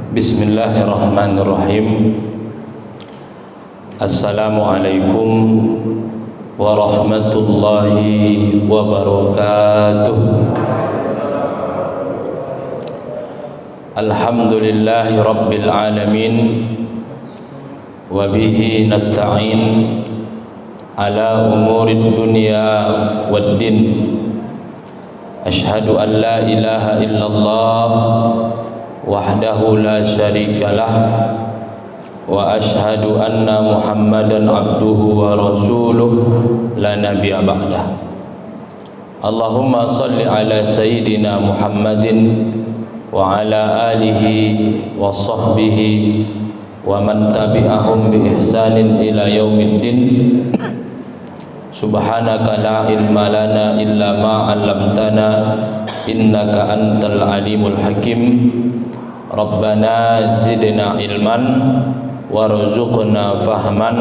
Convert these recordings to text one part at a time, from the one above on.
Bismillahirrahmanirrahim. Assalamualaikum warahmatullahi wabarakatuh. Alhamdulillahi rabbil alamin. Wa bihi nasta'in ala umurid dunya waddin. Ashhadu an la ilaha illallah wahdahu la syarikalah wa ashhadu anna Muhammadan abduhu wa rasuluh la nabiyya ba'dah. Allahumma salli ala sayyidina Muhammadin wa ala alihi wa sahbihi wa man tabi'ahum bi ihsanin ila yaumiddin. Subhanaka la ilma lana illa ma 'allamtana innaka antal alimul hakim. Rabbana zidna ilman warzuqna fahman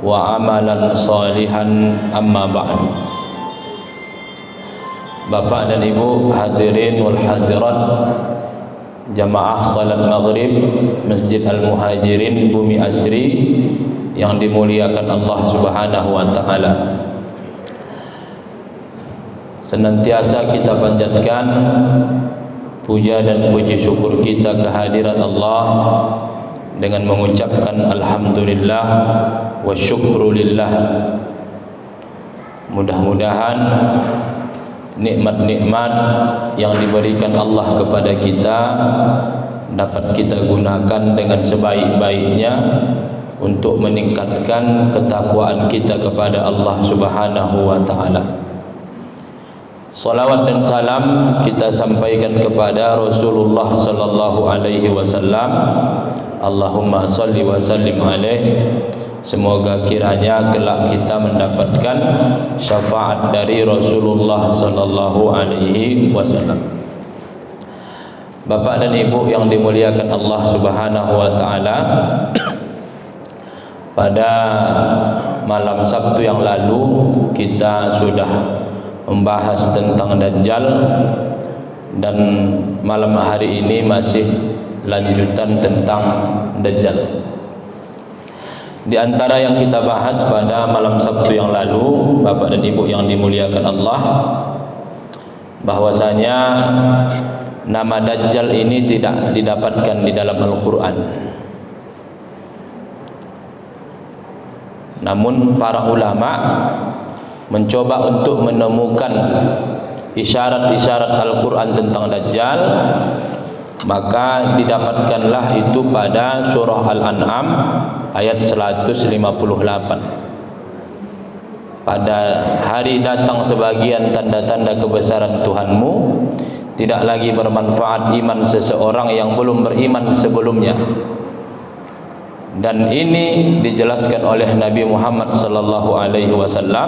wa amalan salihan, amma ba'du. Bapak dan Ibu hadirin wal hadirat jamaah salat maghrib Masjid Al-Muhajirin Bumi Asri yang dimuliakan Allah Subhanahu wa taala. Senantiasa kita panjatkan puja dan puji syukur kita kehadirat Allah dengan mengucapkan alhamdulillah wa syukrulillah. Mudah-mudahan nikmat-nikmat yang diberikan Allah kepada kita dapat kita gunakan dengan sebaik-baiknya untuk meningkatkan ketakwaan kita kepada Allah Subhanahu wa taala. Salawat dan salam kita sampaikan kepada Rasulullah sallallahu alaihi wasallam. Allahumma salli wa sallim alaihi. Semoga kiranya kelak kita mendapatkan syafaat dari Rasulullah sallallahu alaihi wasallam. Bapak dan Ibu yang dimuliakan Allah Subhanahu wa taala, pada malam Sabtu yang lalu kita sudah membahas tentang Dajjal, dan malam hari ini masih lanjutan tentang Dajjal. Di antara yang kita bahas pada malam Sabtu yang lalu, Bapak dan Ibu yang dimuliakan Allah, bahwasanya nama Dajjal ini tidak didapatkan di dalam Al-Quran. Namun para ulama mencoba untuk menemukan isyarat-isyarat Al-Quran tentang Dajjal, maka didapatkanlah itu pada surah Al-An'am ayat 158. Pada hari datang sebagian tanda-tanda kebesaran Tuhanmu, tidak lagi bermanfaat iman seseorang yang belum beriman sebelumnya. Dan ini dijelaskan oleh Nabi Muhammad sallallahu alaihi wasallam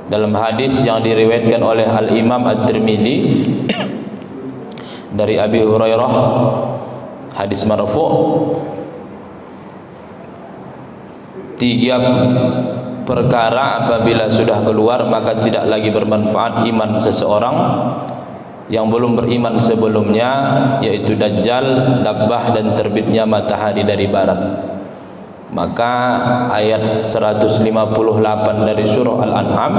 dalam hadis yang diriwayatkan oleh Al-Imam At-Tirmidzi dari Abi Hurairah, hadis marfu'. 3 perkara apabila sudah keluar maka tidak lagi bermanfaat iman seseorang yang belum beriman sebelumnya, yaitu Dajjal, Dabbah, dan terbitnya matahari dari barat. Maka ayat 158 dari surah Al-An'am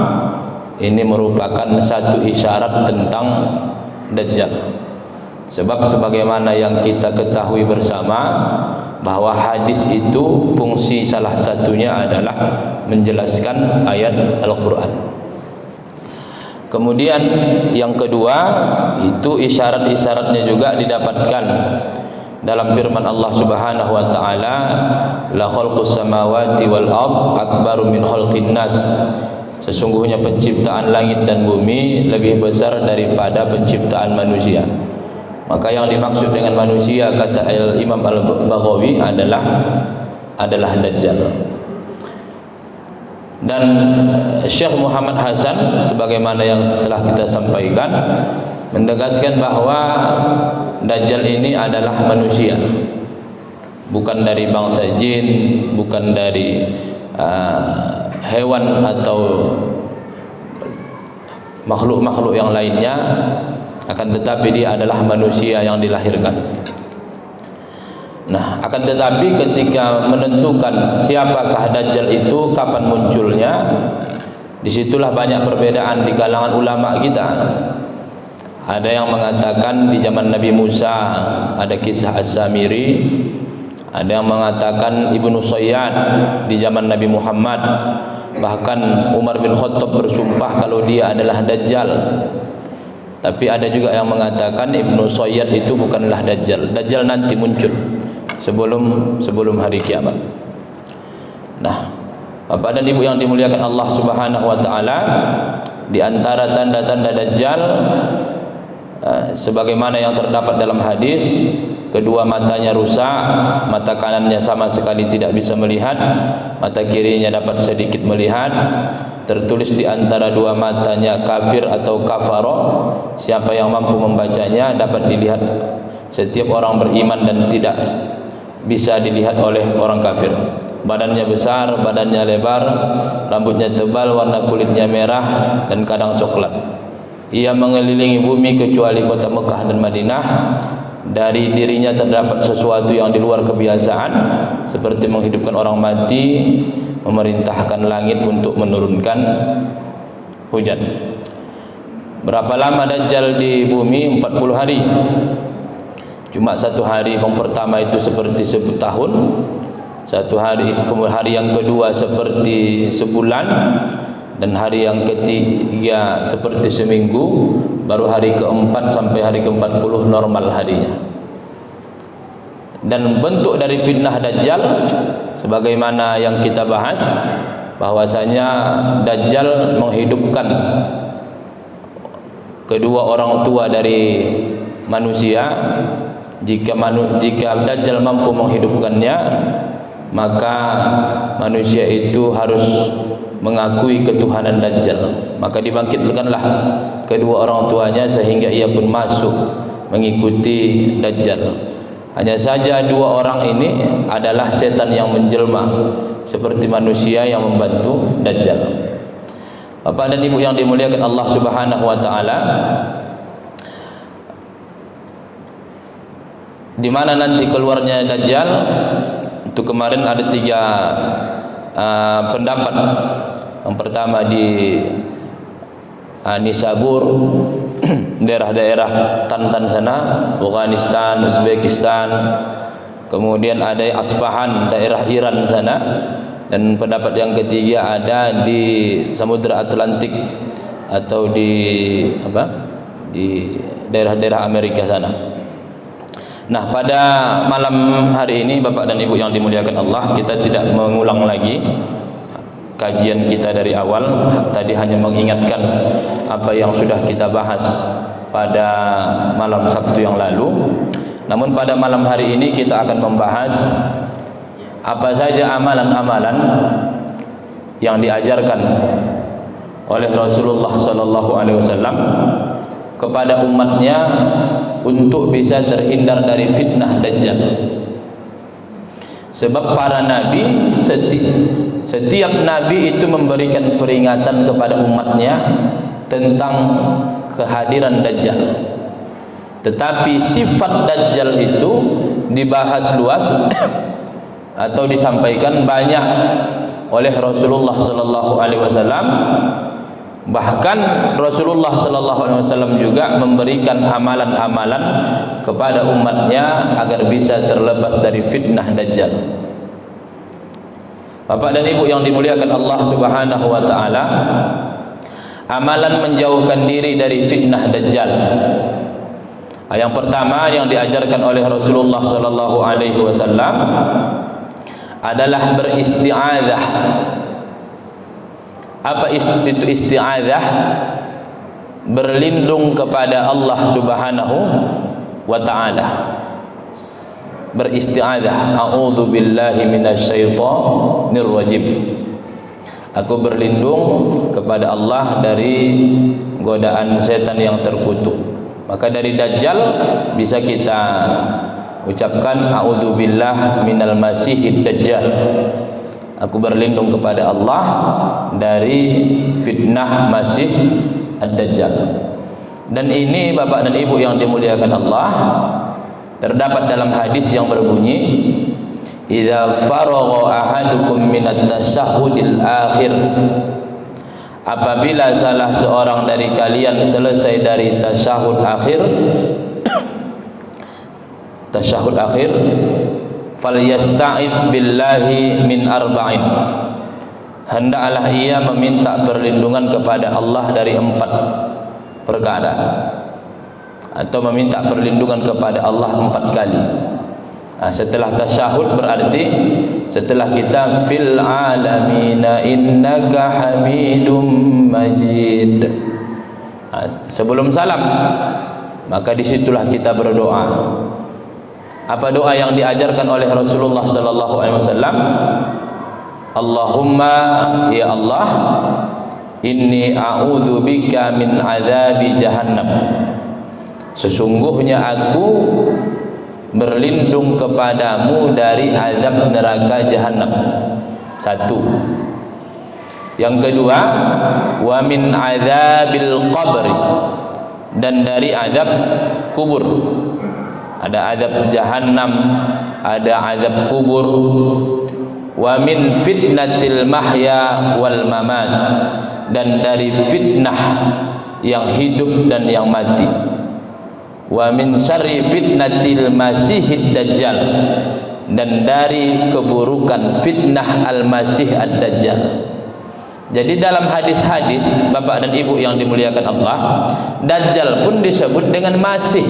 ini merupakan satu isyarat tentang Dajjal. Sebab sebagaimana yang kita ketahui bersama, bahwa hadis itu fungsi salah satunya adalah menjelaskan ayat Al-Quran. Kemudian yang kedua, itu isyarat-isyaratnya juga didapatkan dalam firman Allah Subhanahu wa taala, la khalqus samawati wal ard akbaru min khalqin nas. Sesungguhnya penciptaan langit dan bumi lebih besar daripada penciptaan manusia. Maka yang dimaksud dengan manusia, kata Imam Al-Baghawi, adalah Dajjal. Dan Syekh Muhammad Hasan sebagaimana yang setelah kita sampaikan menegaskan bahwa Dajjal ini adalah manusia, bukan dari bangsa jin, bukan dari hewan atau makhluk-makhluk yang lainnya, akan tetapi dia adalah manusia yang dilahirkan. Nah, akan tetapi ketika menentukan siapakah Dajjal itu, kapan munculnya, disitulah banyak perbedaan di kalangan ulama kita. Ada yang mengatakan di zaman Nabi Musa, ada kisah As-Samiri. Ada yang mengatakan Ibnu Sayyad di zaman Nabi Muhammad. Bahkan Umar bin Khattab bersumpah kalau dia adalah Dajjal. Tapi ada juga yang mengatakan Ibnu Sayyad itu bukanlah Dajjal. Dajjal nanti muncul sebelum hari kiamat. Nah, Bapak dan Ibu yang dimuliakan Allah Subhanahu wa taala, di antara tanda-tanda Dajjal sebagaimana yang terdapat dalam hadis, kedua matanya rusak, mata kanannya sama sekali tidak bisa melihat, mata kirinya dapat sedikit melihat, tertulis di antara dua matanya kafir atau kafaro. Siapa yang mampu membacanya dapat dilihat setiap orang beriman dan tidak bisa dilihat oleh orang kafir. Badannya besar, badannya lebar, rambutnya tebal, warna kulitnya merah dan kadang coklat. Ia mengelilingi bumi kecuali kota Mekah dan Madinah. Dari dirinya terdapat sesuatu yang di luar kebiasaan, seperti menghidupkan orang mati, memerintahkan langit untuk menurunkan hujan. Berapa lama Dajjal di bumi? 40 hari. Cuma satu hari yang pertama itu seperti setahun, satu hari, kemudian hari yang kedua seperti sebulan, dan hari yang ketiga seperti seminggu, baru hari keempat sampai hari ke-40 normal harinya. Dan bentuk dari fitnah Dajjal sebagaimana yang kita bahas, bahwasanya Dajjal menghidupkan kedua orang tua dari manusia. Jika Dajjal mampu menghidupkannya, maka manusia itu harus mengakui ketuhanan Dajjal. Maka dibangkitkanlah kedua orang tuanya sehingga ia pun masuk mengikuti Dajjal. Hanya saja dua orang ini adalah setan yang menjelma seperti manusia yang membantu Dajjal. Bapak dan Ibu yang dimuliakan Allah Subhanahu wa taala, di mana nanti keluarnya Dajjal itu kemarin ada 3 pendapat. Yang pertama di Nisabur, daerah-daerah Tantan sana, Afghanistan, Uzbekistan. Kemudian ada Asfahan, daerah Iran sana. Dan pendapat yang ketiga ada di Samudra Atlantik atau di daerah-daerah Amerika sana. Nah, pada malam hari ini Bapak dan Ibu yang dimuliakan Allah, kita tidak mengulang lagi kajian kita dari awal. Tadi hanya mengingatkan apa yang sudah kita bahas pada malam Sabtu yang lalu. Namun pada malam hari ini kita akan membahas apa saja amalan-amalan yang diajarkan oleh Rasulullah sallallahu alaihi wasallam kepada umatnya untuk bisa terhindar dari fitnah Dajjal. Sebab para nabi, setiap nabi itu memberikan peringatan kepada umatnya tentang kehadiran Dajjal. Tetapi sifat Dajjal itu dibahas luas atau disampaikan banyak oleh Rasulullah sallallahu alaihi wasallam. Bahkan Rasulullah sallallahu alaihi wasallam juga memberikan amalan-amalan kepada umatnya agar bisa terlepas dari fitnah Dajjal. Bapak dan Ibu yang dimuliakan Allah Subhanahu wa taala, amalan menjauhkan diri dari fitnah Dajjal. Yang pertama yang diajarkan oleh Rasulullah sallallahu alaihi wasallam adalah beristi'adzah. Apa itu isti'adzah? Berlindung kepada Allah Subhanahu wa ta'ala. Beristi'adzah, a'udzu billahi minasyaitonir rajim. Aku berlindung kepada Allah dari godaan setan yang terkutuk. Maka dari Dajjal bisa kita ucapkan a'udzu billah minal masihid dajjal. Aku berlindung kepada Allah dari fitnah Masih Ad-Dajjal. Dan ini Bapak dan Ibu yang dimuliakan Allah, Terdapat dalam hadis yang berbunyi, idza faragha ahadukum minat tasyahhudil akhir, apabila salah seorang dari kalian selesai dari tasyahud akhir, falyasta'id billahi min arba'in, hendaklah ia meminta perlindungan kepada Allah dari 4 perkara, atau meminta perlindungan kepada Allah 4 kali. Setelah tasyahud berarti setelah kita fil alamina innaka hamidum majid, sebelum salam, maka disitulah kita berdoa. Apa doa yang diajarkan oleh Rasulullah sallallahu alaihi wasallam? Allahumma, ya Allah, inni a'udzu bika min azabi jahannam, sesungguhnya aku berlindung kepadamu dari azab neraka jahanam. 1. Yang kedua, wa min azabil qabri, dan dari azab kubur. Ada azab jahanam, ada azab kubur. Wa min fitnatil mahya wal mamat, dan dari fitnah yang hidup dan yang mati. Wa min syarri fitnatil masihid dajjal, dan dari keburukan fitnah al-masih ad-dajjal. Jadi dalam hadis-hadis Bapak dan Ibu yang dimuliakan Allah, Dajjal pun disebut dengan Masih,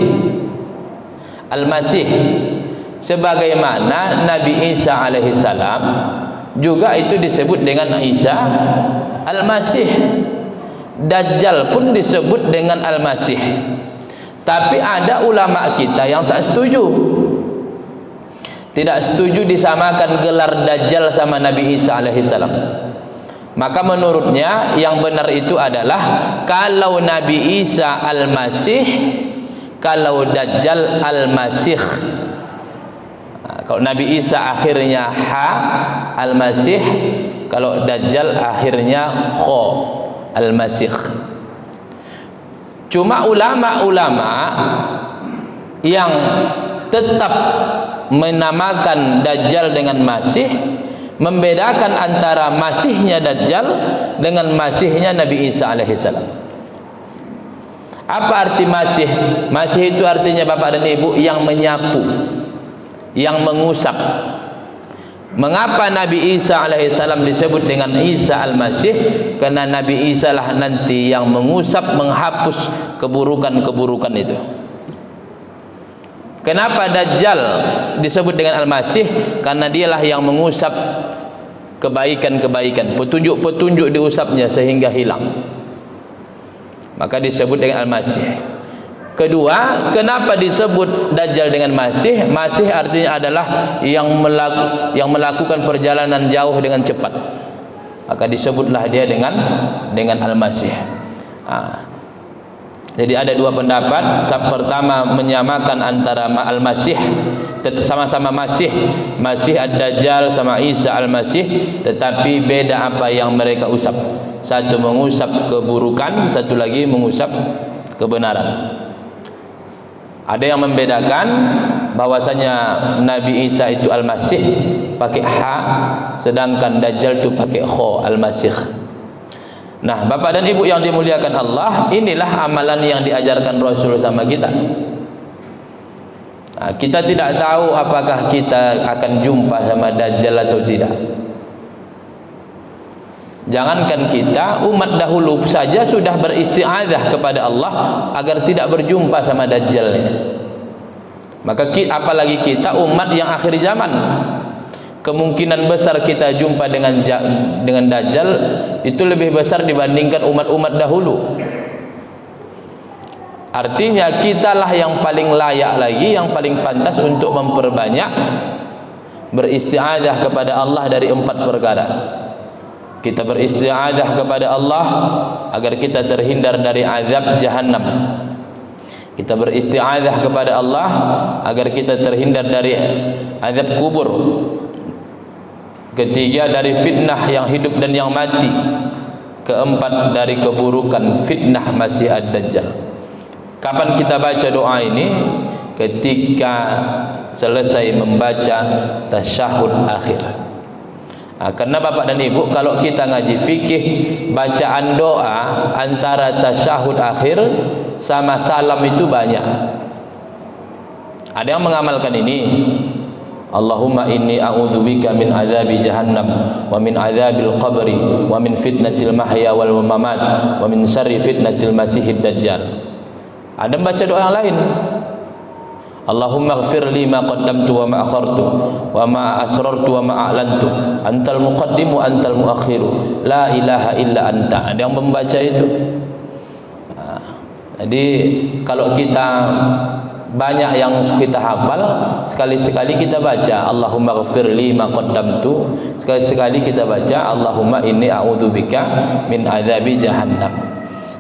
Al-Masih, sebagaimana Nabi Isa alaihissalam juga itu disebut dengan Isa Al-Masih. Dajjal pun disebut dengan Al-Masih. Tapi ada ulama kita yang tak setuju, tidak setuju disamakan gelar Dajjal sama Nabi Isa alaihissalam. Maka menurutnya yang benar itu adalah kalau Nabi Isa Al-Masih, kalau Dajjal Al-Masih. Kalau Nabi Isa akhirnya Ha Al-Masih, kalau Dajjal akhirnya Kho Al-Masih. Cuma ulama-ulama yang tetap menamakan Dajjal dengan Masih, membedakan antara Masihnya Dajjal dengan Masihnya Nabi Isa alaihissalam. Apa arti Masih? Masih itu artinya Bapak dan Ibu yang menyapu, yang mengusap. Mengapa Nabi Isa alaihissalam disebut dengan Isa Al-Masih? Karena Nabi Isa lah nanti yang mengusap, menghapus keburukan-keburukan itu. Kenapa Dajjal disebut dengan Al-Masih? Karena dialah yang mengusap kebaikan-kebaikan, petunjuk-petunjuk diusapnya sehingga hilang. Maka disebut dengan Al-Masih. Kedua, kenapa disebut Dajjal dengan Masih? Masih artinya adalah yang melakukan perjalanan jauh dengan cepat. Maka disebutlah dia dengan Al-Masih. Jadi ada 2 pendapat. Pertama menyamakan antara Al-Masih, sama-sama Masih, Masih Ad-Dajjal sama Isa Al-Masih, tetapi beda apa yang mereka usap. Satu mengusap keburukan, satu lagi mengusap kebenaran. Ada yang membedakan bahwasanya Nabi Isa itu Al-Masih pakai Ha, sedangkan Dajjal itu pakai Kho Al-Masih. Nah, Bapak dan Ibu yang dimuliakan Allah, inilah amalan yang diajarkan Rasul sama kita. Kita tidak tahu apakah kita akan jumpa sama Dajjal atau tidak. Jangankan kita, umat dahulu saja sudah beristi'adzah kepada Allah agar tidak berjumpa sama Dajjal. Maka apalagi kita umat yang akhir zaman, kemungkinan besar kita jumpa dengan Dajjal itu lebih besar dibandingkan umat-umat dahulu. Artinya kitalah yang paling layak lagi, yang paling pantas untuk memperbanyak beristi'adzah kepada Allah dari 4 perkara. Kita beristi'adzah kepada Allah agar kita terhindar dari azab jahannam. Kita beristi'adzah kepada Allah agar kita terhindar dari azab kubur. Ketiga, dari fitnah yang hidup dan yang mati. Keempat, dari keburukan fitnah Masih Ad-Dajjal. Kapan kita baca doa ini? ketika selesai membaca tasyahud akhir. Karena Bapak dan Ibu, kalau kita ngaji fikih, bacaan doa antara tasyahud akhir sama salam itu banyak. Ada yang mengamalkan ini. Allahumma inni a'udzubika min azabi jahannam wa min azabil qabri wa min fitnatil mahya wal mamat wa min syarri fitnatil masihid dajjal. Ada baca doa yang lain. Allahumma ighfir li ma qaddamtu wa ma akhartu wa ma asrartu wa ma a'lantu antal muqaddimu antal muakhiru la ilaha illa anta. Ada yang membaca itu. Jadi kalau kita banyak yang kita hafal, sekali-sekali kita baca Allahumma ighfir li ma qaddamtu, sekali-sekali kita baca Allahumma inni a'udzubika min adzabi jahannam.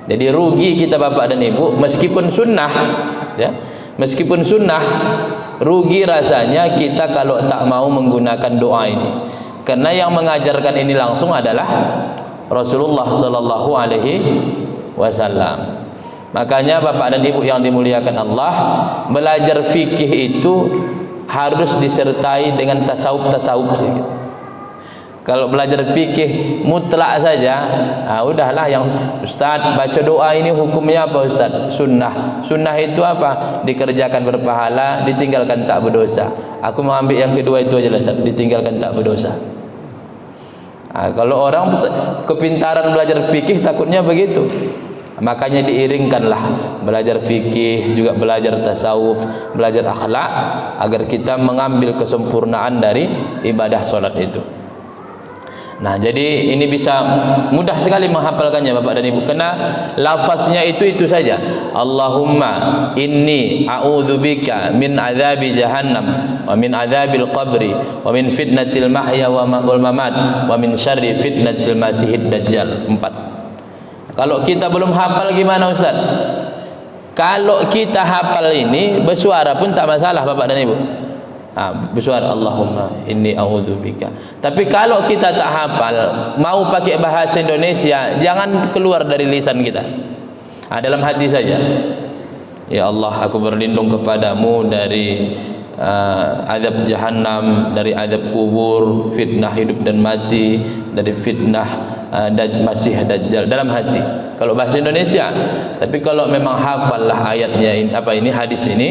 Jadi rugi kita Bapak dan Ibu, meskipun sunnah ya, meskipun sunnah, rugi rasanya kita kalau tak mau menggunakan doa ini. Karena yang mengajarkan ini langsung adalah Rasulullah sallallahu alaihi wasallam. Makanya Bapak dan Ibu yang dimuliakan Allah, belajar fikih itu harus disertai dengan tasawuf sedikit. Kalau belajar fikih mutlak saja, udahlah yang Ustaz baca doa ini hukumnya apa Ustaz? Sunnah. Sunnah itu apa? Dikerjakan berpahala, ditinggalkan tak berdosa. Aku mau ambil yang kedua itu aja lah Ustaz, ditinggalkan tak berdosa. Kalau orang kepintaran belajar fikih takutnya begitu. Makanya diiringkanlah belajar fikih, juga belajar tasawuf, belajar akhlak, agar kita mengambil kesempurnaan dari ibadah solat itu. Nah, jadi ini bisa mudah sekali menghafalkannya Bapak dan Ibu, karena lafaznya itu saja. Allahumma inni a'udzubika min adzabi jahannam wa min adzabil qabri wa min fitnatil mahya wal mamat wa min syarri fitnatil masihid dajjal. 4. Kalau kita belum hafal gimana Ustaz? Kalau kita hafal ini bersuara pun tak masalah Bapak dan Ibu. Bersuara Allahumma inni a'udzubika. Tapi kalau kita tak hafal, mau pakai bahasa Indonesia, jangan keluar dari lisan kita. Dalam hati saja. Ya Allah, aku berlindung kepadamu dari azab jahannam, dari azab kubur, fitnah hidup dan mati, dari fitnah masih dajjal, dalam hati kalau bahasa Indonesia. Tapi kalau memang hafallah ayatnya ini, hadis ini,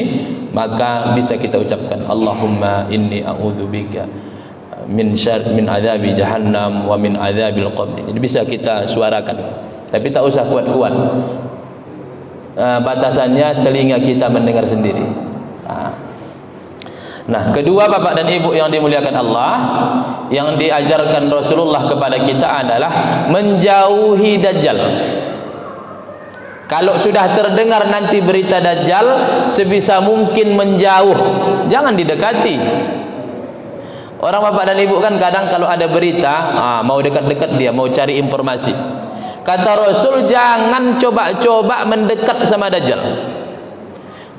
maka bisa kita ucapkan Allahumma inni a'udzubika min adzabi jahannam wa min adzabil qabr. Jadi bisa kita suarakan, tapi tak usah kuat-kuat. Batasannya telinga kita mendengar sendiri. Nah, kedua Bapak dan Ibu yang dimuliakan Allah, yang diajarkan Rasulullah kepada kita adalah menjauhi dajjal. Kalau sudah terdengar nanti berita dajjal, sebisa mungkin menjauh, jangan didekati. Orang Bapak dan Ibu kan kadang kalau ada berita, mau dekat-dekat dia, mau cari informasi. Kata Rasul, jangan coba-coba mendekat sama dajjal.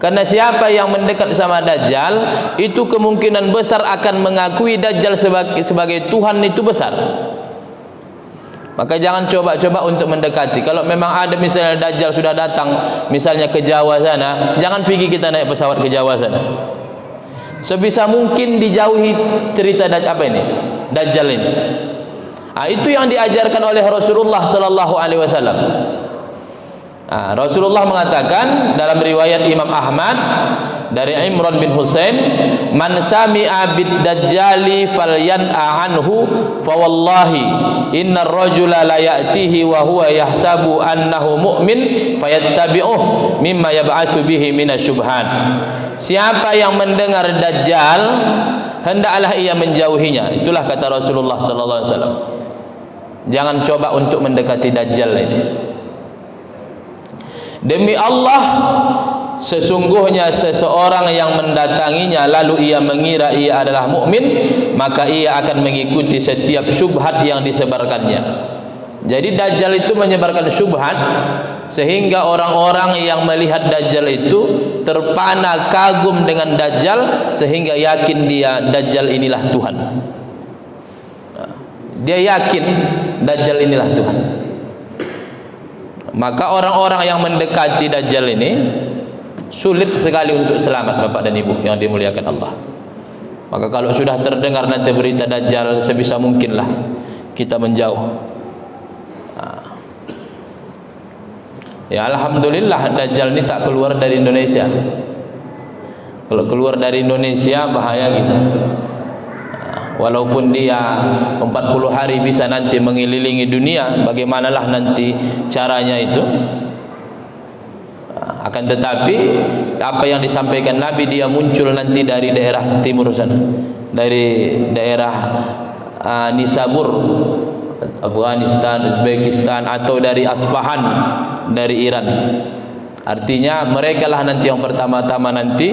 Karena siapa yang mendekat sama dajjal, itu kemungkinan besar akan mengakui dajjal sebagai Tuhan, itu besar. Maka jangan coba-coba untuk mendekati. Kalau memang ada misalnya dajjal sudah datang misalnya ke Jawa sana, jangan pergi kita naik pesawat ke Jawa sana. Sebisa mungkin dijauhi cerita dajjal ini. Itu yang diajarkan oleh Rasulullah sallallahu alaihi wasallam. Rasulullah mengatakan dalam riwayat Imam Ahmad dari Imran bin Husain, man sami'a bid dajjali falyan'a anhu fa wallahi innar rajula la ya'tihi wa huwa yahsabu annahu mu'min fayattabi'uh mimma yab'atsu bihi minasyubhat. Siapa yang mendengar dajjal, hendaklah ia menjauhinya. Itulah kata Rasulullah sallallahu alaihi wasallam. Jangan coba untuk mendekati dajjal ini. Demi Allah, sesungguhnya seseorang yang mendatanginya lalu ia mengira ia adalah mukmin, maka ia akan mengikuti setiap syubhat yang disebarkannya. Jadi dajjal itu menyebarkan syubhat, sehingga orang-orang yang melihat dajjal itu terpana kagum dengan dajjal, sehingga yakin dia dajjal inilah Tuhan. Dia yakin dajjal inilah Tuhan. Maka orang-orang yang mendekati dajjal ini, sulit sekali untuk selamat, Bapak dan Ibu yang dimuliakan Allah. Maka kalau sudah terdengar nanti berita Dajjal, sebisa mungkinlah kita menjauh. Ya alhamdulillah Dajjal ini tak keluar dari Indonesia. Kalau keluar dari Indonesia bahaya kita. Walaupun dia 40 hari bisa nanti mengelilingi dunia, bagaimanalah nanti caranya itu. Akan tetapi apa yang disampaikan Nabi, dia muncul nanti dari daerah timur sana, dari daerah Nisabur, Afghanistan, Uzbekistan, atau dari Asfahan, dari Iran. Artinya mereka lah nanti yang pertama-tama nanti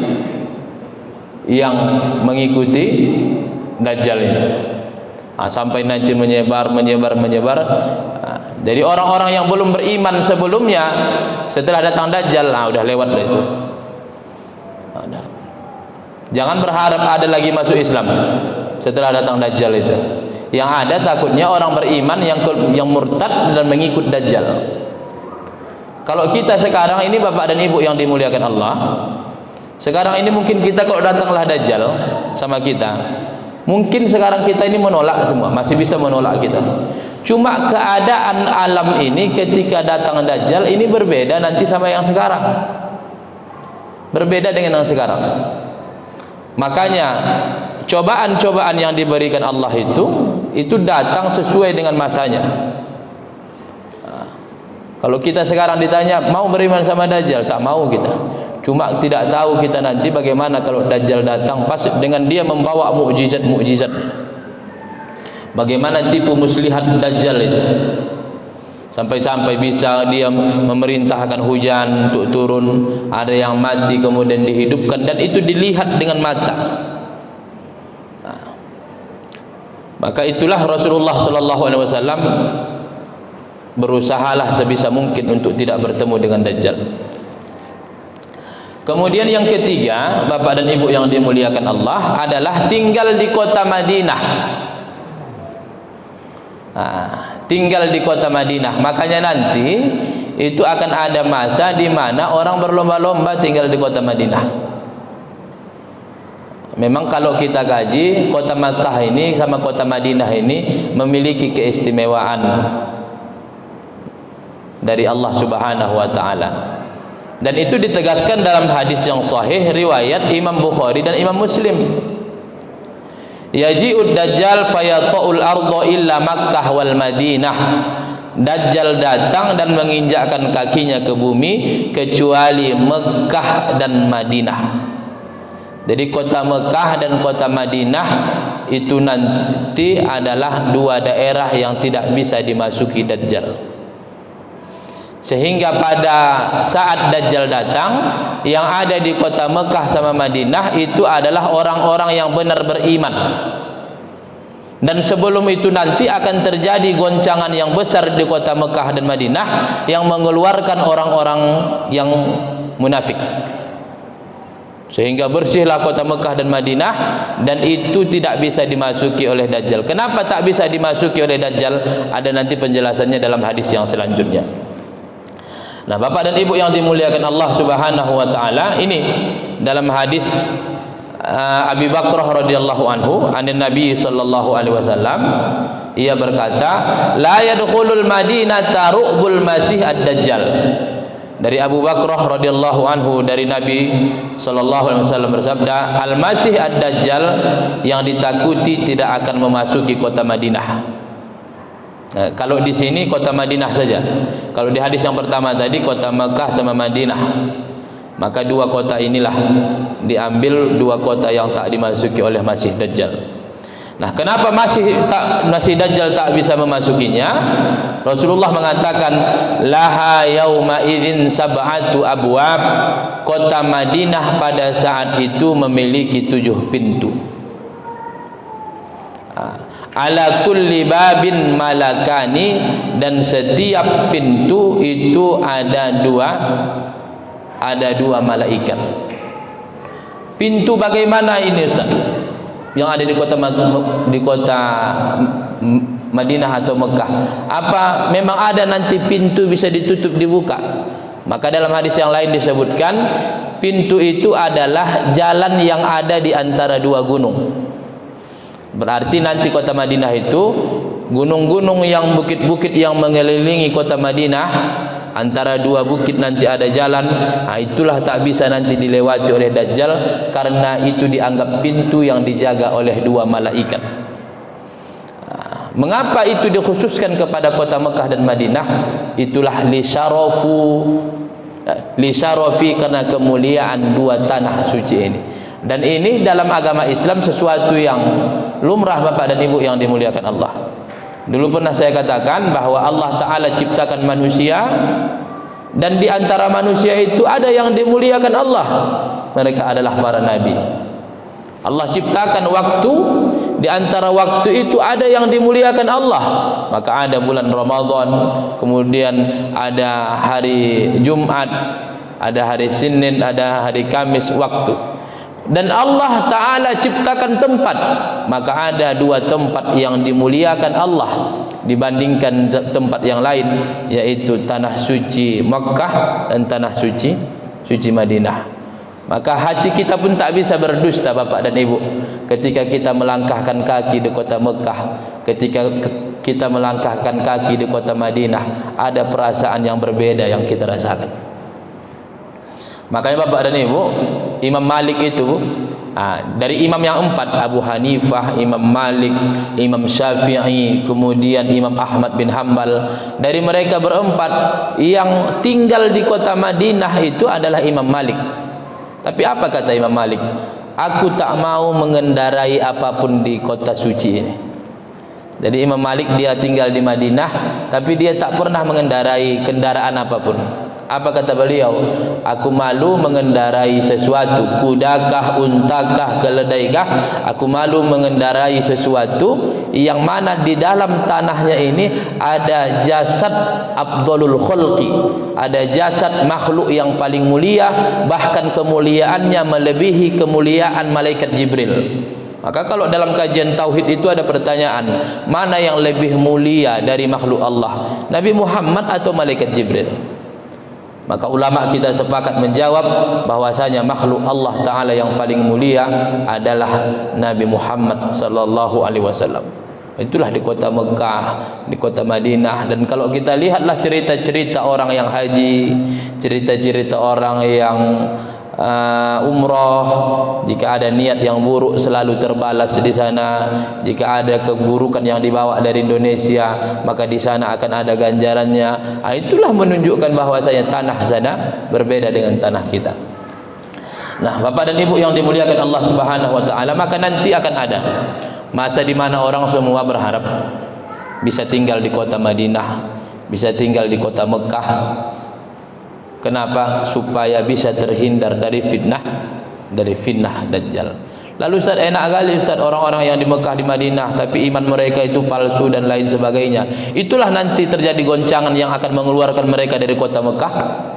yang mengikuti Dajjal ini. Sampai nanti menyebar. Jadi orang-orang yang belum beriman sebelumnya, setelah datang Dajjal, udah lewat dah itu. Jangan berharap ada lagi masuk Islam setelah datang Dajjal itu. Yang ada takutnya orang beriman yang murtad dan mengikut Dajjal. Kalau kita sekarang ini, Bapak dan Ibu yang dimuliakan Allah, sekarang ini mungkin kita kalau datanglah Dajjal sama kita, mungkin sekarang kita ini menolak semua, masih bisa menolak kita. Cuma keadaan alam ini ketika datang Dajjal ini berbeda nanti sama yang sekarang. Berbeda dengan yang sekarang. Makanya cobaan-cobaan yang diberikan Allah itu datang sesuai dengan masanya. Kalau kita sekarang ditanya mau beriman sama Dajjal, tak mau kita. Cuma tidak tahu kita nanti bagaimana kalau Dajjal datang pas dengan dia membawa mukjizat-mukjizat. Bagaimana tipu muslihat Dajjal itu, sampai-sampai bisa dia memerintahkan hujan untuk turun, ada yang mati kemudian dihidupkan, dan itu dilihat dengan mata. Maka itulah Rasulullah SAW berusahalah sebisa mungkin untuk tidak bertemu dengan Dajjal. Kemudian yang ketiga, Bapak dan Ibu yang dimuliakan Allah, adalah tinggal di kota Madinah. Tinggal di kota Madinah. Makanya nanti itu akan ada masa di mana orang berlomba-lomba tinggal di kota Madinah. Memang kalau kita kaji, kota Makkah ini sama kota Madinah ini memiliki keistimewaan dari Allah Subhanahu wa taala. Dan itu ditegaskan dalam hadis yang sahih riwayat Imam Bukhari dan Imam Muslim. Yaji'ud Dajjal fayata'ul arda illa Makkah wal Madinah. Dajjal datang dan menginjakkan kakinya ke bumi kecuali Mekah dan Madinah. Jadi kota Mekah dan kota Madinah itu nanti adalah dua daerah yang tidak bisa dimasuki Dajjal. Sehingga pada saat Dajjal datang, yang ada di kota Mekah sama Madinah itu adalah orang-orang yang benar beriman. Dan sebelum itu nanti akan terjadi goncangan yang besar di kota Mekah dan Madinah yang mengeluarkan orang-orang yang munafik. Sehingga bersihlah kota Mekah dan Madinah, dan itu tidak bisa dimasuki oleh Dajjal. Kenapa tak bisa dimasuki oleh Dajjal? Ada nanti penjelasannya dalam hadis yang selanjutnya. Nah, Bapak dan Ibu yang dimuliakan Allah Subhanahu wa taala, ini dalam hadis Abi Bakrah radhiyallahu anhu, anin Nabi sallallahu alaihi wasallam, ia berkata, la yadkhulul madinata ru'bul masih ad-dajjal. Dari Abu Bakrah radhiyallahu anhu, dari Nabi sallallahu alaihi wasallam bersabda, al-masih ad-dajjal yang ditakuti tidak akan memasuki kota Madinah. Nah, kalau di sini kota Madinah saja. Kalau di hadis yang pertama tadi kota Makkah sama Madinah, maka dua kota inilah diambil, dua kota yang tak dimasuki oleh Masih Dajjal. Nah, kenapa Masih Dajjal tak bisa memasukinya? Rasulullah mengatakan, laha yauma idzin sab'atu abwab. Kota Madinah pada saat itu memiliki 7 pintu. Ala kulli babin malakani, dan setiap pintu itu ada dua malaikat. Pintu bagaimana ini, Ustaz? Yang ada di kota Madinah atau Mekah. Apa memang ada nanti pintu bisa ditutup dibuka? Maka dalam hadis yang lain disebutkan, pintu itu adalah jalan yang ada di antara dua gunung. Berarti nanti kota Madinah itu gunung-gunung yang bukit-bukit yang mengelilingi kota Madinah, antara dua bukit nanti ada jalan. Itulah tak bisa nanti dilewati oleh Dajjal, karena itu dianggap pintu yang dijaga oleh dua malaikat. Mengapa itu dikhususkan kepada kota Mekah dan Madinah? Itulah li syarafi, karena kemuliaan dua tanah suci ini. Dan ini dalam agama Islam sesuatu yang lumrah Bapak dan Ibu yang dimuliakan Allah. Dulu pernah saya katakan bahwa Allah Ta'ala ciptakan manusia, dan di antara manusia itu ada yang dimuliakan Allah. Mereka adalah para nabi. Allah ciptakan waktu, di antara waktu itu ada yang dimuliakan Allah. Maka ada bulan Ramadan, kemudian ada hari Jumat, ada hari Senin, ada hari Kamis waktu. Dan Allah Ta'ala ciptakan tempat, maka ada dua tempat yang dimuliakan Allah dibandingkan tempat yang lain, yaitu tanah suci Makkah dan tanah suci Madinah. Maka hati kita pun tak bisa berdusta Bapak dan Ibu ketika kita melangkahkan kaki di kota Mekah, ketika kita melangkahkan kaki di kota Madinah, ada perasaan yang berbeda yang kita rasakan. Makanya Bapak dan Ibu, Imam Malik itu dari imam yang empat, Abu Hanifah, Imam Malik, Imam Syafi'i, kemudian Imam Ahmad bin Hanbal, dari mereka berempat yang tinggal di kota Madinah itu adalah Imam Malik. Tapi apa kata Imam Malik? Aku tak mau mengendarai apapun di kota suci ini. Jadi Imam Malik dia tinggal di Madinah, tapi dia tak pernah mengendarai kendaraan apapun. Apa kata beliau? Aku malu mengendarai sesuatu, kudakah, untakah, keledaikah. Aku malu mengendarai sesuatu yang mana di dalam tanahnya ini ada jasad Abdulul Khulqi, ada jasad makhluk yang paling mulia, bahkan kemuliaannya melebihi kemuliaan malaikat Jibril. Maka kalau dalam kajian tauhid itu ada pertanyaan, mana yang lebih mulia dari makhluk Allah, Nabi Muhammad atau malaikat Jibril? Maka ulama kita sepakat menjawab bahwasanya makhluk Allah Ta'ala yang paling mulia adalah Nabi Muhammad sallallahu alaihi wasallam. Itulah di kota Mekah, di kota Madinah. Dan kalau kita lihatlah cerita-cerita orang yang haji, cerita-cerita orang yang umroh, jika ada niat yang buruk selalu terbalas di sana. Jika ada keburukan yang dibawa dari Indonesia, maka di sana akan ada ganjarannya. Itulah menunjukkan bahwasanya tanah sana berbeda dengan tanah kita. Nah, Bapak dan Ibu yang dimuliakan Allah Subhanahu wa taala, maka nanti akan ada masa di mana orang semua berharap bisa tinggal di kota Madinah, bisa tinggal di kota Mekah. Kenapa? Supaya bisa terhindar dari fitnah Dajjal. Lalu Ustaz, enak kali Ustaz orang-orang yang di Mekah, di Madinah, tapi iman mereka itu palsu dan lain sebagainya. Itulah nanti terjadi goncangan yang akan mengeluarkan mereka dari kota Mekah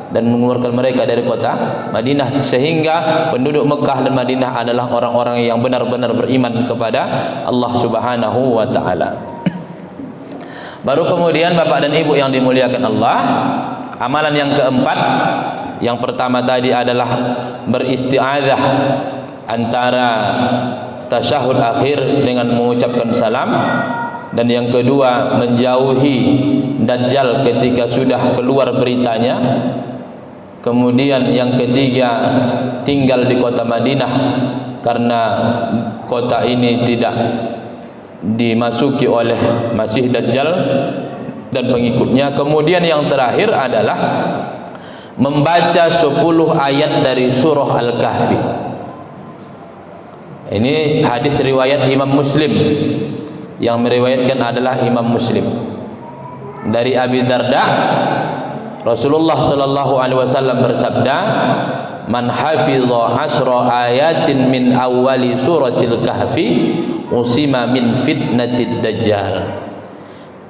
dan mengeluarkan mereka dari kota Madinah, sehingga penduduk Mekah dan Madinah adalah orang-orang yang benar-benar beriman kepada Allah Subhanahu wa taala. Baru kemudian Bapak dan Ibu yang dimuliakan Allah, amalan yang keempat, yang pertama tadi adalah beristi'adzah antara tasyahud akhir dengan mengucapkan salam, dan yang kedua menjauhi Dajjal ketika sudah keluar beritanya. Kemudian yang ketiga tinggal di kota Madinah karena kota ini tidak dimasuki oleh Masih Dajjal dan pengikutnya. Kemudian yang terakhir adalah membaca 10 ayat dari surah Al-Kahfi. Ini hadis riwayat Imam Muslim, yang meriwayatkan adalah Imam Muslim. Dari Abi Darda, Rasulullah sallallahu alaihi wasallam bersabda, "Man hafiza 10 ayatin min awwali suratil kahfi usima min fitnatid dajjal."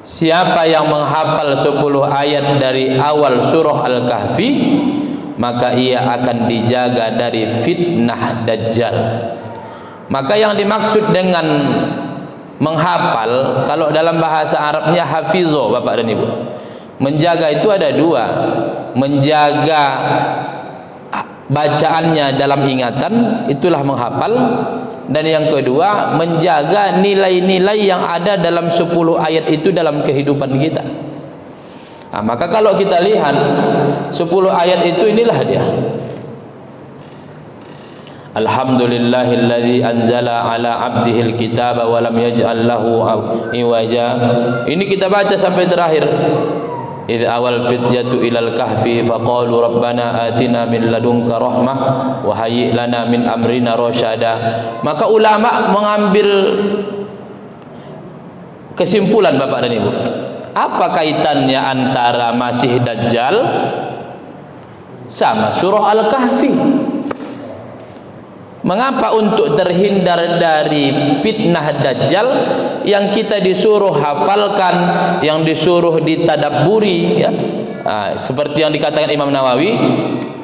Siapa yang menghafal 10 ayat dari awal surah Al-Kahfi, maka ia akan dijaga dari fitnah Dajjal. Maka yang dimaksud dengan menghafal, kalau dalam bahasa Arabnya hafizo, Bapak dan Ibu, menjaga itu ada dua. Menjaga bacaannya dalam ingatan, itulah menghafal. Dan yang kedua, menjaga nilai-nilai yang ada dalam 10 ayat itu dalam kehidupan kita. Nah, maka kalau kita lihat 10 ayat itu, inilah dia. Alhamdulillahilladzi anzala ala abdihil kitaba wa lam yaj'al lahu iwaja. Ini kita baca sampai terakhir. Idh awal fityatu ilal kahfi faqalu rabbana atina min ladunka rahmah wa hayyi' lana min amrina rasyada. Maka ulama mengambil kesimpulan, Bapak dan Ibu. Apa kaitannya antara Masih Dajjal sama surah Al-Kahfi? Mengapa untuk terhindar dari fitnah Dajjal yang kita disuruh hafalkan, yang disuruh ditadabburi, ya? Seperti yang dikatakan Imam Nawawi,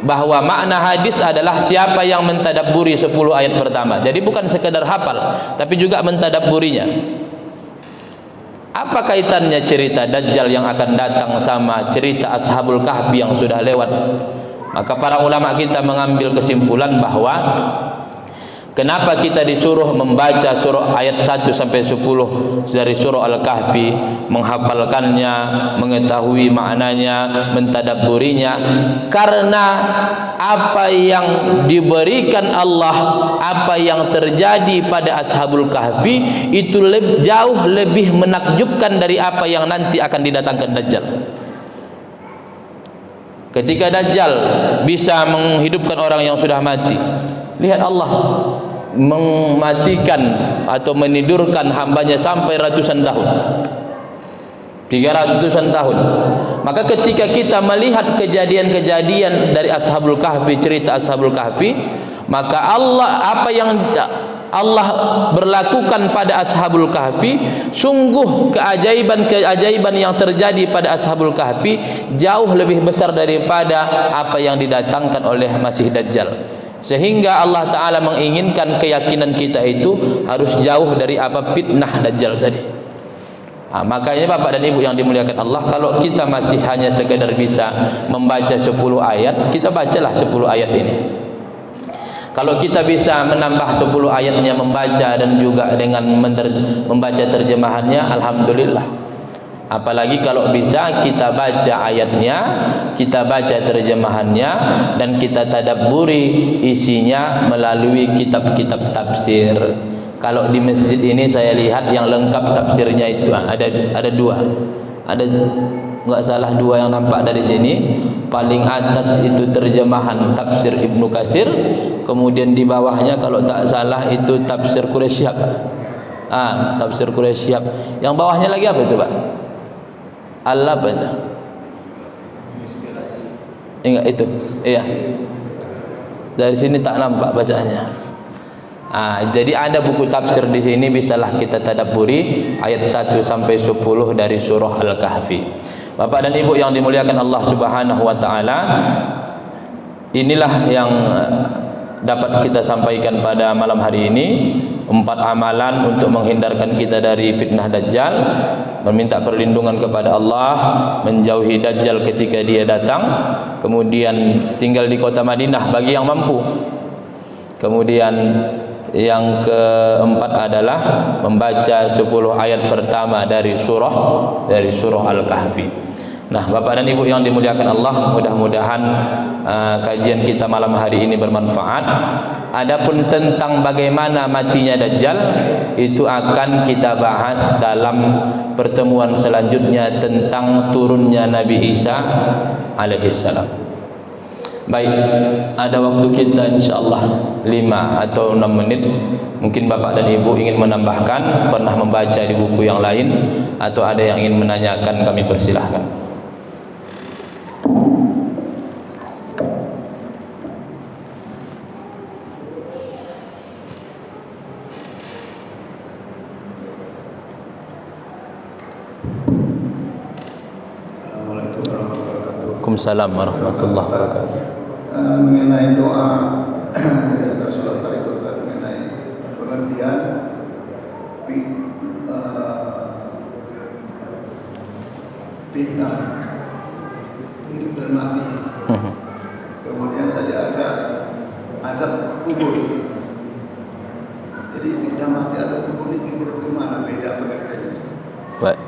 bahwa makna hadis adalah siapa yang mentadabburi 10 ayat pertama. Jadi bukan sekedar hafal, tapi juga mentadabburinya. Apa kaitannya cerita Dajjal yang akan datang sama cerita Ashabul Kahfi yang sudah lewat? Maka para ulama kita mengambil kesimpulan bahwa kenapa kita disuruh membaca surah ayat 1 sampai 10 dari surah Al-Kahfi, menghafalkannya, mengetahui maknanya, mentadabburinya? Karena apa yang diberikan Allah, apa yang terjadi pada Ashabul Kahfi itu jauh lebih menakjubkan dari apa yang nanti akan didatangkan Dajjal. Ketika Dajjal bisa menghidupkan orang yang sudah mati, lihat Allah mematikan atau menidurkan hambanya sampai ratusan tahun, 300-an tahun. Maka ketika kita melihat kejadian-kejadian dari Ashabul Kahfi, cerita Ashabul Kahfi, maka apa yang Allah berlakukan pada Ashabul Kahfi, sungguh keajaiban-keajaiban yang terjadi pada Ashabul Kahfi jauh lebih besar daripada apa yang didatangkan oleh Masih Dajjal. Sehingga Allah Ta'ala menginginkan keyakinan kita itu harus jauh dari apa fitnah Dajjal tadi. Makanya Bapak dan Ibu yang dimuliakan Allah, kalau kita masih hanya sekedar bisa membaca 10 ayat, kita bacalah 10 ayat ini. Kalau kita bisa menambah 10 ayatnya membaca dan juga dengan membaca terjemahannya, alhamdulillah. Apalagi kalau bisa kita baca ayatnya, kita baca terjemahannya, dan kita tadabburi isinya melalui kitab-kitab tafsir. Kalau di masjid ini saya lihat yang lengkap tafsirnya itu ada 2. Ada enggak salah 2 yang nampak dari sini. Paling atas itu terjemahan tafsir Ibnu Katsir, kemudian di bawahnya kalau tak salah itu tafsir Quraisyhab. Tafsir Quraisyhab. Yang bawahnya lagi apa itu, Pak? Allah apa itu? Enggak itu. Iya. Dari sini tak nampak bacaannya. Jadi ada buku tafsir di sini, bisalah kita tadabburi ayat 1 sampai 10 dari surah Al-Kahfi. Bapak dan Ibu yang dimuliakan Allah Subhanahu wa taala, inilah yang dapat kita sampaikan pada malam hari ini. 4 amalan untuk menghindarkan kita dari fitnah Dajjal: meminta perlindungan kepada Allah, menjauhi Dajjal ketika dia datang, kemudian tinggal di kota Madinah bagi yang mampu, kemudian yang keempat adalah membaca 10 ayat pertama dari surah Al-Kahfi. Nah, Bapak dan Ibu yang dimuliakan Allah, mudah-mudahan kajian kita malam hari ini bermanfaat. Adapun tentang bagaimana matinya Dajjal, itu akan kita bahas dalam pertemuan selanjutnya tentang turunnya Nabi Isa alaihissalam. Baik, ada waktu kita insyaallah 5 atau 6 menit. Mungkin Bapak dan Ibu ingin menambahkan, pernah membaca di buku yang lain, atau ada yang ingin menanyakan, kami persilahkan. Waalaikumsalam warahmatullahi wabarakatuh. Mengenai doa Rasulullah Taala mengenai pengertian fitnah hidup dan mati. Kemudian tadi ada kubur. Jadi fitnah mati azab kubur ini timbul di mana, beda pengertiannya? Baik.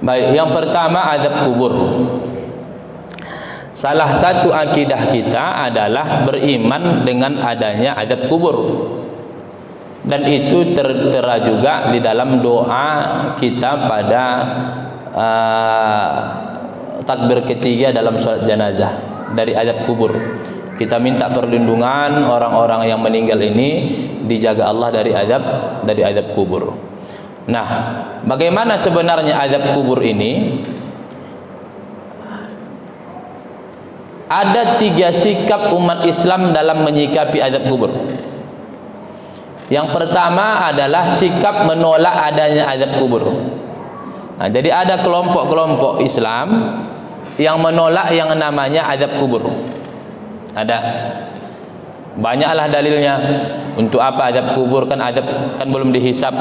Baik, yang pertama azab kubur. Salah satu akidah kita adalah beriman dengan adanya azab kubur. Dan itu tertera juga di dalam doa kita pada takbir ketiga dalam sholat jenazah dari azab kubur. Kita minta perlindungan orang-orang yang meninggal ini dijaga Allah dari azab kubur. Nah, bagaimana sebenarnya azab kubur ini? Ada 3 sikap umat Islam dalam menyikapi azab kubur. Yang pertama adalah sikap menolak adanya azab kubur. Nah, jadi ada kelompok-kelompok Islam yang menolak yang namanya azab kubur. Ada banyaklah dalilnya. Untuk apa azab kubur, kan belum dihisab,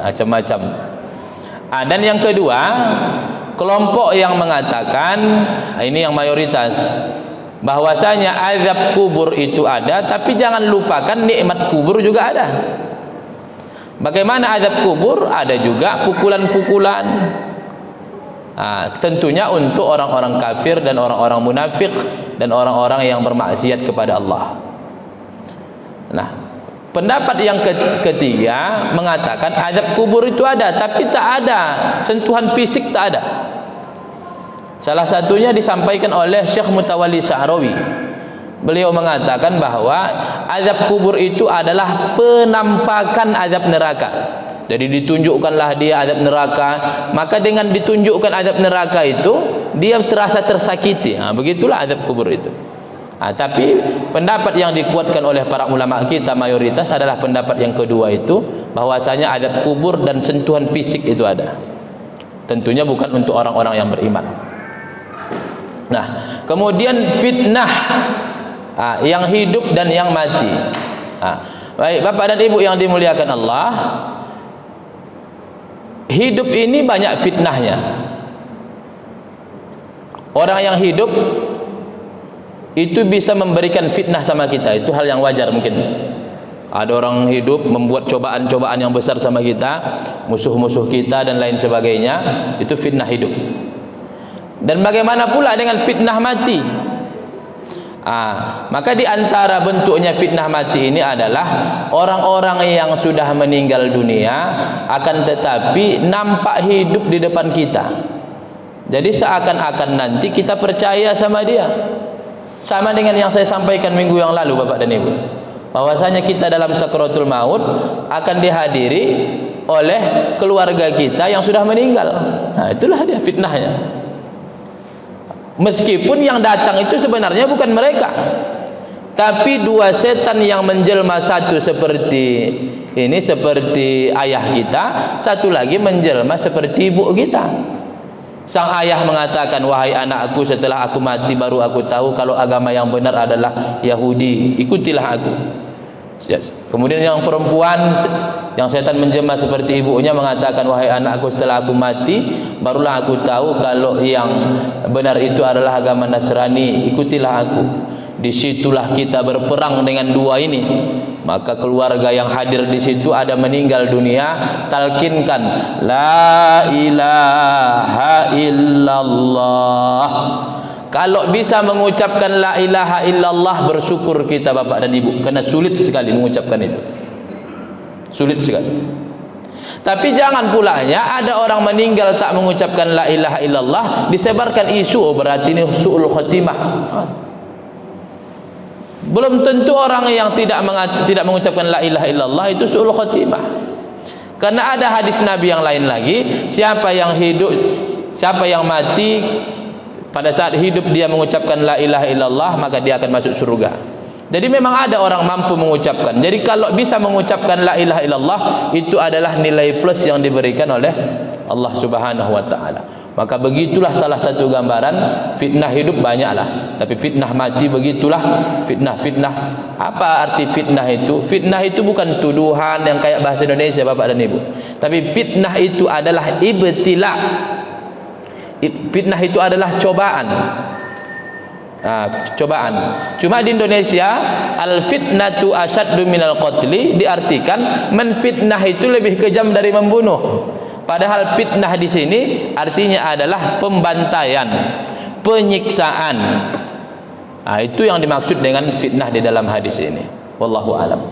macam-macam. Dan yang kedua, kelompok yang mengatakan, ini yang mayoritas, bahwasanya azab kubur itu ada, tapi jangan lupakan nikmat kubur juga ada. Bagaimana azab kubur? Ada juga pukulan-pukulan. Tentunya untuk orang-orang kafir dan orang-orang munafik dan orang-orang yang bermaksiat kepada Allah. Nah, pendapat yang ketiga mengatakan azab kubur itu ada, tapi tak ada sentuhan fisik, tak ada. Salah satunya disampaikan oleh Syekh Mutawalli Sa'rawi. Beliau mengatakan bahwa azab kubur itu adalah penampakan azab neraka. Jadi ditunjukkanlah dia azab neraka, maka dengan ditunjukkan azab neraka itu dia terasa tersakiti. Begitulah azab kubur itu. Tapi pendapat yang dikuatkan oleh para ulama kita mayoritas adalah pendapat yang kedua itu, bahwasanya azab kubur dan sentuhan fisik itu ada. Tentunya bukan untuk orang-orang yang beriman. Nah, kemudian fitnah yang hidup dan yang mati. Baik, Bapak dan Ibu yang dimuliakan Allah, hidup ini banyak fitnahnya. Orang yang hidup itu bisa memberikan fitnah sama kita, itu hal yang wajar mungkin. Ada orang hidup membuat cobaan-cobaan yang besar sama kita, musuh-musuh kita dan lain sebagainya, itu fitnah hidup. Dan bagaimana pula dengan fitnah mati? Maka di antara bentuknya fitnah mati ini adalah orang-orang yang sudah meninggal dunia akan tetapi nampak hidup di depan kita. Jadi seakan-akan nanti kita percaya sama dia. Sama dengan yang saya sampaikan minggu yang lalu, Bapak dan Ibu, bahwasanya kita dalam sakratul maut akan dihadiri oleh keluarga kita yang sudah meninggal. Itulah dia fitnahnya. Meskipun yang datang itu sebenarnya bukan mereka, tapi 2 setan yang menjelma, satu seperti ini, seperti ayah kita, satu lagi menjelma seperti ibu kita. Sang ayah mengatakan, wahai anakku, setelah aku mati baru aku tahu kalau agama yang benar adalah Yahudi, ikutilah aku. Kemudian yang perempuan yang setan menjelma seperti ibunya mengatakan, wahai anakku, setelah aku mati barulah aku tahu kalau yang benar itu adalah agama Nasrani, ikutilah aku. Disitulah kita berperang dengan 2 ini. Maka keluarga yang hadir di situ ada meninggal dunia, talkinkan la ilaha illallah. Kalau bisa mengucapkan la ilaha illallah, bersyukur kita Bapak dan Ibu, karena sulit sekali mengucapkan itu. Sulit sekali. Tapi jangan pulanya ada orang meninggal tak mengucapkan la ilaha illallah, disebarkan isu, berarti ini su'ul khatimah. Belum tentu orang yang tidak mengucapkan la ilaha illallah itu su'ul khatimah. Karena ada hadis Nabi yang lain lagi, siapa yang mati pada saat hidup dia mengucapkan la ilaha illallah, maka dia akan masuk surga. Jadi memang ada orang mampu mengucapkan. Jadi kalau bisa mengucapkan la ilaha illallah, itu adalah nilai plus yang diberikan oleh Allah Subhanahu wa taala. Maka begitulah salah satu gambaran fitnah hidup banyaklah, tapi fitnah mati begitulah fitnah-fitnah. Apa arti fitnah itu? Fitnah itu bukan tuduhan yang kayak bahasa Indonesia Bapak dan Ibu. Tapi fitnah itu adalah ibtila. Fitnah itu adalah cobaan. cobaan. Cuma di Indonesia al-fitnatu asyaddu minal qatli diartikan menfitnah itu lebih kejam dari membunuh. Padahal fitnah di sini artinya adalah pembantaian, penyiksaan. Itu yang dimaksud dengan fitnah di dalam hadis ini. Wallahu alam.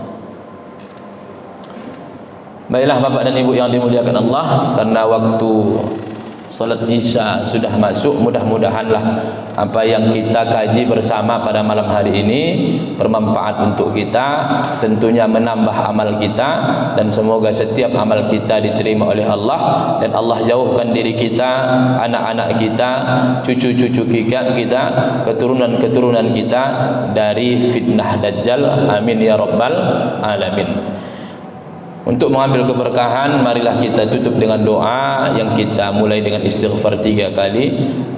Baiklah Bapak dan Ibu yang dimuliakan Allah, karena waktu salat Isya sudah masuk, mudah-mudahanlah apa yang kita kaji bersama pada malam hari ini bermanfaat untuk kita, tentunya menambah amal kita, dan semoga setiap amal kita diterima oleh Allah, dan Allah jauhkan diri kita, anak-anak kita, cucu-cucu kita, keturunan-keturunan kita dari fitnah Dajjal. Amin ya rabbal alamin. Untuk mengambil keberkahan, marilah kita tutup dengan doa yang kita mulai dengan istighfar 3 kali.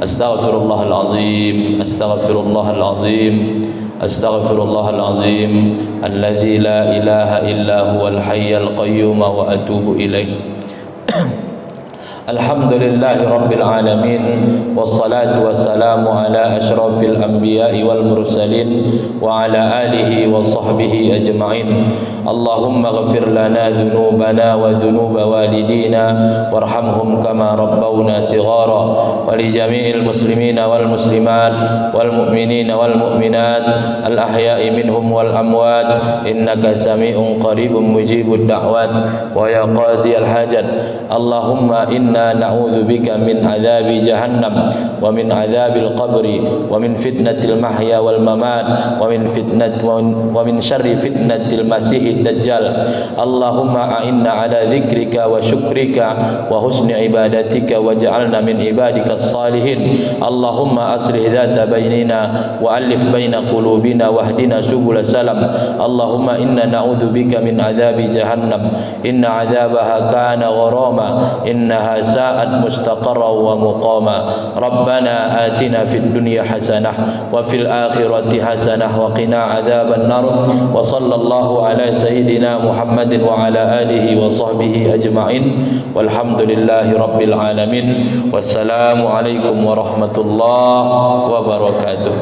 Astaghfirullahalazim, astaghfirullahalazim, astaghfirullahalazim, alladzi la ilaha illa huwal hayyul qayyum wa atubu ilaih. Alhamdulillahi rabbil alamin, wassalatu wassalamu ala asyrafil anbiya'i wal mursalin wa ala alihi wa sahbihi ajma'in. Allahumma ghafir lana dhunubana wa dhunuba walidina warhamhum kama rabbawna sighara, wa li jami'il muslimina wal muslimat wal mu'minina wal mu'minat al ahya'i minhum wal amwat, innaka sami'un qaribun mujibud da'wat wa ya qadiyal hajat. Allahumma inna na'udzu bika min adzabi jahannam wa min adzabil qabri wa min fitnatil mahya wal mamat wa min syarri fitnatil masiihid dajjal. Allahumma a'inna ala dzikrika wa syukrika wa husni ibadatika waj'alna min ibadikas salihin. Allahumma aslih dzata bainina wa alif baina qulubina wahdina subul salam. Allahumma inna na'udzu bika min adzabi jahannam, inna adzabaha kana gharama, innaha sa'at mustaqarra wa muqama. Rabbana atina fid dunya hasanah wa fil akhirati hasanah wa qina adzaban nar. Wa sallallahu ala sayyidina Muhammadin wa ala alihi wa sahbihi ajma'in. Walhamdulillahi rabbil alamin. Wassalamu alaikum warahmatullahi wabarakatuh.